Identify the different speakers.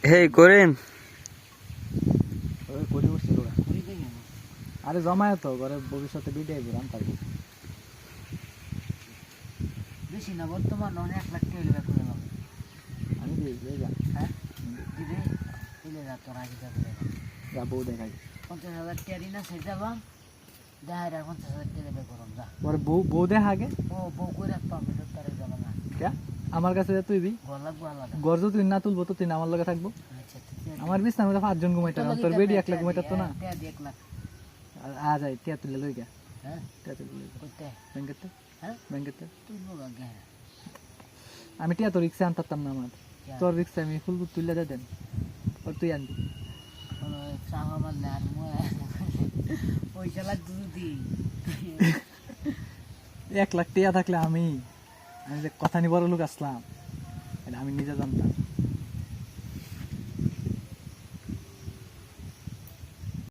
Speaker 1: হে করেন
Speaker 2: করি বসছি তোরা আরে জমায় তো ঘরে ভবিষ্যতে বিদায় দিলাম তাই
Speaker 3: বেশি না বর্তমান অনেক 1 লাখ টাকা বের করে নাও
Speaker 2: আমি দিই যা
Speaker 3: হ্যাঁ দিবে দিলে যা তোর আগে যাবে
Speaker 2: যা বউ দেখাই
Speaker 3: 50,000 টাকা ঋণ আছে যাবা দেখাই 50,000 টাকা বের করুন যা
Speaker 2: ওর বউ দেখা আগে
Speaker 3: ও বউ কই রাখতাম আমি তারে যাবা না
Speaker 2: কে আমার কাছে তুই দি
Speaker 3: ঘর লাগবো আলাদা
Speaker 2: গর্জ তুই না তুলবো তো তুই আমার লগে থাকবো
Speaker 3: আচ্ছা ঠিক আছে
Speaker 2: আমার বিছনা মধ্যে 5 জন ঘুমাইতে তোর বেডি 1 লাখ ঘুমাইতো না
Speaker 3: টাকা দিয়ে 1 লাখ
Speaker 2: আ যাই টিয়া তুলে লই গা
Speaker 3: হ্যাঁ
Speaker 2: টিয়া তুলে লই
Speaker 3: কইতে
Speaker 2: ব্যাংকেতে
Speaker 3: হ্যাঁ
Speaker 2: ব্যাংকেতে
Speaker 3: তুই লোগা গে
Speaker 2: আমি টিয়া তো রিক্সা আনতাম না আমার তোর রিক্সা আমি ফুল তুলে দে দেন আর তুই আনবি
Speaker 3: চাওয়া মারলে আর পয়সা লাগতো যদি
Speaker 2: 1 লাখ টিয়া থাকলে আমি যে কথা নিবার লোক আসলাম এটা আমি নিজে জানতাম